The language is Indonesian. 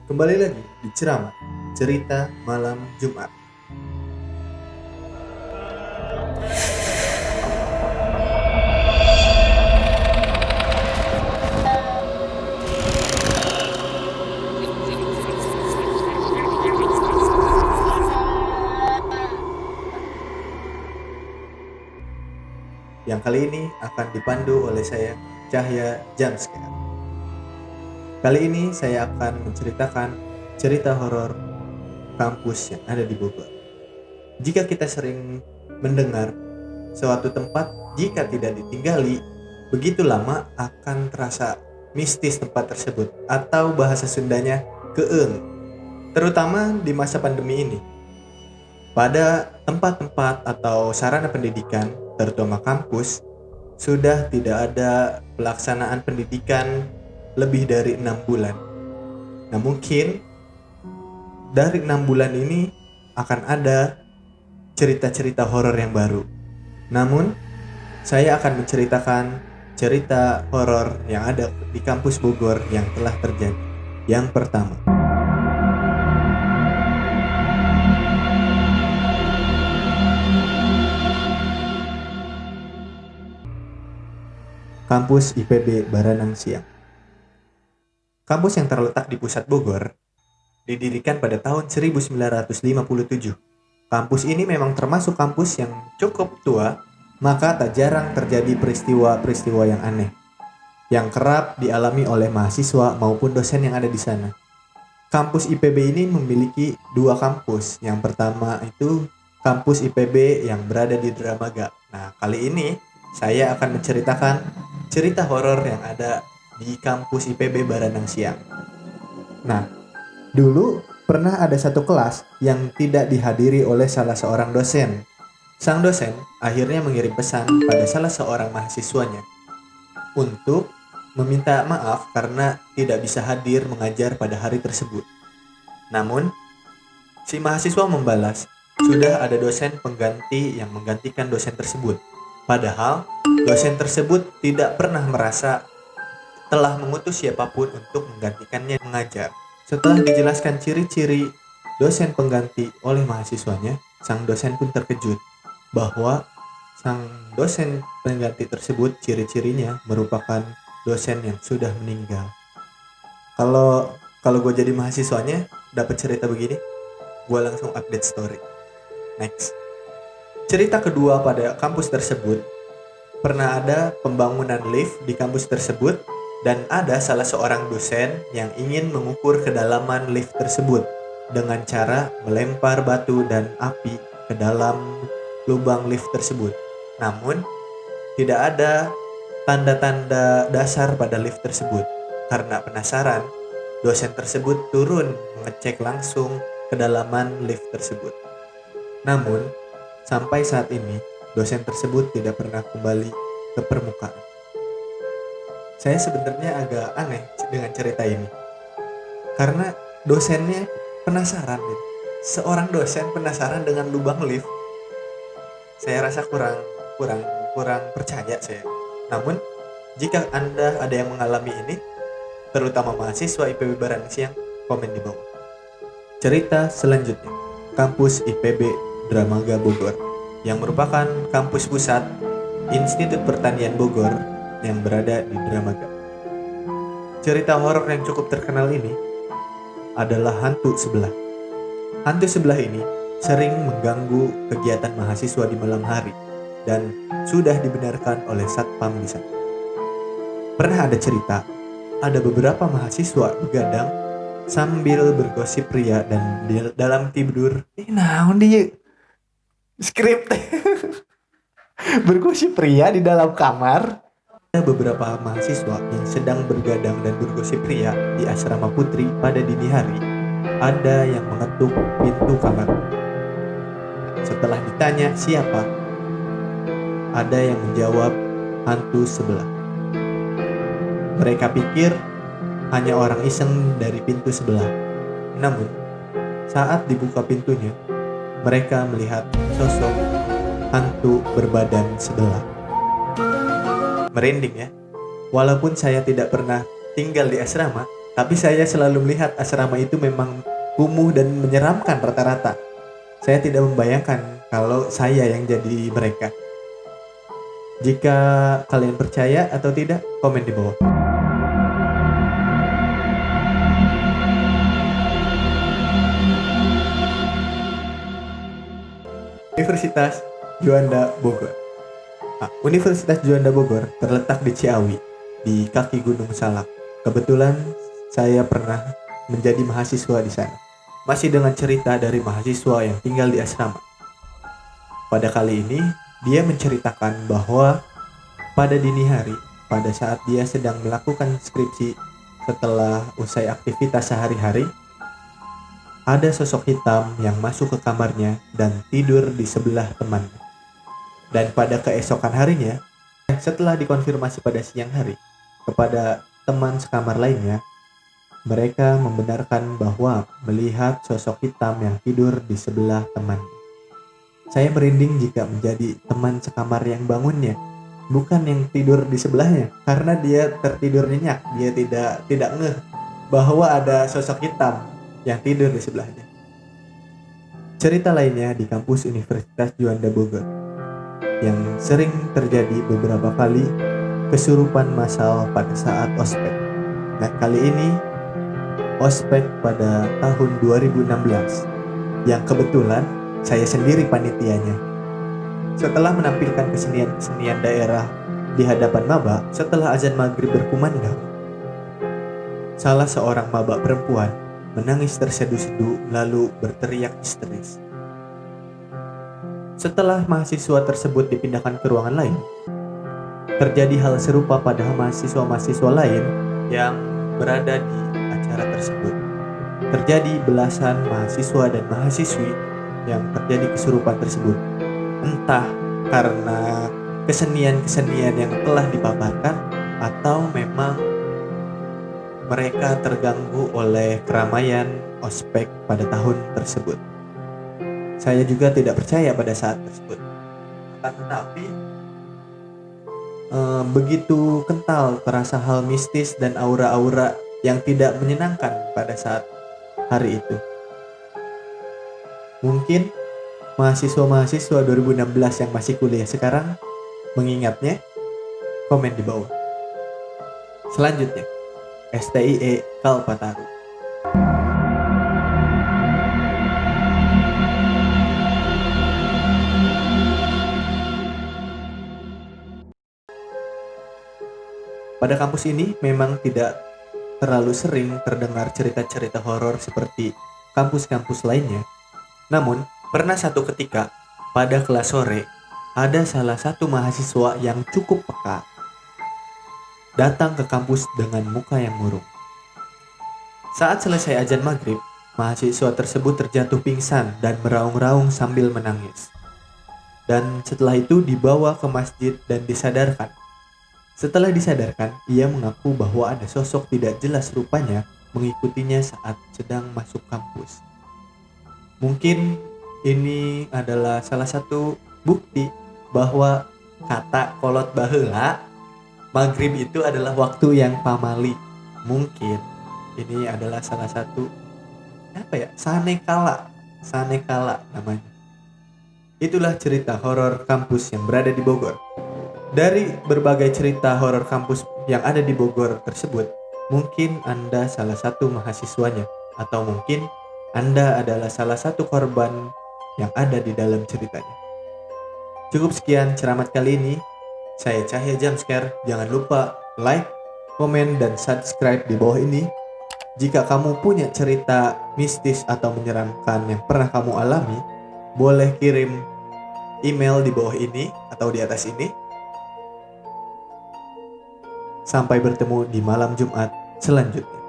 Kembali lagi di Ceramah Cerita Malam Jumat. Yang kali ini akan dipandu oleh saya, Cahya Jamskar. Kali ini saya akan menceritakan cerita horor kampus yang ada di Bogor. Jika kita sering mendengar suatu tempat jika tidak ditinggali begitu lama akan terasa mistis tempat tersebut, atau bahasa Sundanya keeng, terutama di masa pandemi ini. Pada tempat-tempat atau sarana pendidikan, terutama kampus, sudah tidak ada pelaksanaan pendidikan lebih dari 6 bulan. Nah, mungkin dari 6 bulan ini akan ada cerita-cerita horor yang baru. Namun, saya akan menceritakan cerita horor yang ada di kampus Bogor yang telah terjadi. Yang pertama, kampus IPB Baranang Siang. Kampus yang terletak di pusat Bogor didirikan pada tahun 1957. Kampus ini memang termasuk kampus yang cukup tua, maka tak jarang terjadi peristiwa-peristiwa yang aneh yang kerap dialami oleh mahasiswa maupun dosen yang ada di sana. Kampus IPB ini memiliki dua kampus. Yang pertama itu kampus IPB yang berada di Dramaga. Nah, kali ini saya akan menceritakan cerita horor yang ada di kampus IPB Baranang Siang. Nah, dulu pernah ada satu kelas yang tidak dihadiri oleh salah seorang dosen. Sang dosen akhirnya mengirim pesan pada salah seorang mahasiswanya untuk meminta maaf karena tidak bisa hadir mengajar pada hari tersebut. Namun, si mahasiswa membalas, sudah ada dosen pengganti yang menggantikan dosen tersebut. Padahal, dosen tersebut tidak pernah merasa telah mengutus siapapun untuk menggantikannya mengajar. Setelah dijelaskan ciri-ciri dosen pengganti oleh mahasiswanya, sang dosen pun terkejut bahwa sang dosen pengganti tersebut ciri-cirinya merupakan dosen yang sudah meninggal. Kalau gue jadi mahasiswanya dapat cerita begini, gue langsung update story. Next. Cerita kedua, pada kampus tersebut pernah ada pembangunan lift di kampus tersebut dan ada salah seorang dosen yang ingin mengukur kedalaman lift tersebut dengan cara melempar batu dan api ke dalam lubang lift tersebut. Namun, tidak ada tanda-tanda dasar pada lift tersebut. Karena penasaran, dosen tersebut turun mengecek langsung kedalaman lift tersebut. Namun, sampai saat ini, dosen tersebut tidak pernah kembali ke permukaan. Saya sebenarnya agak aneh dengan cerita ini. Karena dosennya penasaran gitu. Seorang dosen penasaran dengan lubang lift. Saya rasa kurang percaya saya. Namun, jika Anda ada yang mengalami ini, terutama mahasiswa IPB Baranang Siang, komen di bawah. Cerita selanjutnya, kampus IPB Dramaga Bogor, yang merupakan kampus pusat Institut Pertanian Bogor yang berada di Dramaga. Cerita horor yang cukup terkenal ini adalah hantu sebelah. Hantu sebelah ini sering mengganggu kegiatan mahasiswa di malam hari dan sudah dibenarkan oleh satpam di sana. Pernah ada cerita, ada beberapa mahasiswa begadang sambil bergosip pria dan dalam tidur. Naon dia skrip bergosip pria di dalam kamar. Ada beberapa mahasiswa yang sedang bergadang dan bergosip pria di asrama putri pada dini hari. Ada yang mengetuk pintu kamar. Setelah ditanya siapa, ada yang menjawab hantu sebelah. Mereka pikir hanya orang iseng dari pintu sebelah. Namun, saat dibuka pintunya, mereka melihat sosok hantu berbadan sebelah. Merinding ya. Walaupun saya tidak pernah tinggal di asrama, Tapi saya selalu melihat asrama itu memang kumuh dan menyeramkan rata-rata. Saya tidak membayangkan kalau saya yang jadi mereka. Jika kalian percaya atau tidak, komen di bawah. Universitas Juanda Bogor. Universitas Juanda Bogor terletak di Ciawi, di kaki Gunung Salak. Kebetulan saya pernah menjadi mahasiswa di sana. Masih dengan cerita dari mahasiswa yang tinggal di asrama. Pada kali ini, dia menceritakan bahwa pada dini hari, pada saat dia sedang melakukan skripsi setelah usai aktivitas sehari-hari, ada sosok hitam yang masuk ke kamarnya dan tidur di sebelah temannya. Dan pada keesokan harinya, setelah dikonfirmasi pada siang hari kepada teman sekamar lainnya, mereka membenarkan bahwa melihat sosok hitam yang tidur di sebelah temannya. Saya merinding jika menjadi teman sekamar yang bangunnya, bukan yang tidur di sebelahnya, karena dia tertidur nyenyak, dia tidak ngeh bahwa ada sosok hitam yang tidur di sebelahnya. Cerita lainnya di kampus Universitas Juanda Bogor yang sering terjadi beberapa kali kesurupan massal pada saat ospek. Nah, kali ini ospek pada tahun 2016 yang kebetulan saya sendiri panitianya. Setelah menampilkan kesenian-kesenian daerah di hadapan maba, setelah azan maghrib berkumandang, salah seorang maba perempuan menangis terseduh-seduh lalu berteriak histeris. Setelah mahasiswa tersebut dipindahkan ke ruangan lain, terjadi hal serupa pada mahasiswa-mahasiswa lain yang berada di acara tersebut. Terjadi belasan mahasiswa dan mahasiswi yang terjadi kesurupan tersebut. Entah karena kesenian-kesenian yang telah dipaparkan atau memang mereka terganggu oleh keramaian ospek pada tahun tersebut. Saya juga tidak percaya pada saat tersebut. Tetapi begitu kental terasa hal mistis dan aura-aura yang tidak menyenangkan pada saat hari itu. Mungkin mahasiswa-mahasiswa 2016 yang masih kuliah sekarang mengingatnya. Komen di bawah. Selanjutnya, STIE Kalpataru. Pada kampus ini memang tidak terlalu sering terdengar cerita-cerita horor seperti kampus-kampus lainnya. Namun, pernah satu ketika pada kelas sore, ada salah satu mahasiswa yang cukup peka datang ke kampus dengan muka yang murung. Saat selesai azan maghrib, mahasiswa tersebut terjatuh pingsan dan meraung-raung sambil menangis. Dan setelah itu dibawa ke masjid dan disadarkan. Setelah disadarkan, ia mengaku bahwa ada sosok tidak jelas rupanya mengikutinya saat sedang masuk kampus. Mungkin ini adalah salah satu bukti bahwa kata kolot baheula maghrib itu adalah waktu yang pamali. Mungkin ini adalah salah satu sanekala namanya. Itulah cerita horor kampus yang berada di Bogor. Dari berbagai cerita horor kampus yang ada di Bogor tersebut, mungkin Anda salah satu mahasiswanya, atau mungkin Anda adalah salah satu korban yang ada di dalam ceritanya. Cukup sekian ceramah kali ini. Saya Cahya Jamsker. Jangan lupa like, komen, dan subscribe di bawah ini. Jika kamu punya cerita mistis atau menyeramkan yang pernah kamu alami, boleh kirim email di bawah ini atau di atas ini. Sampai bertemu di malam Jumat selanjutnya.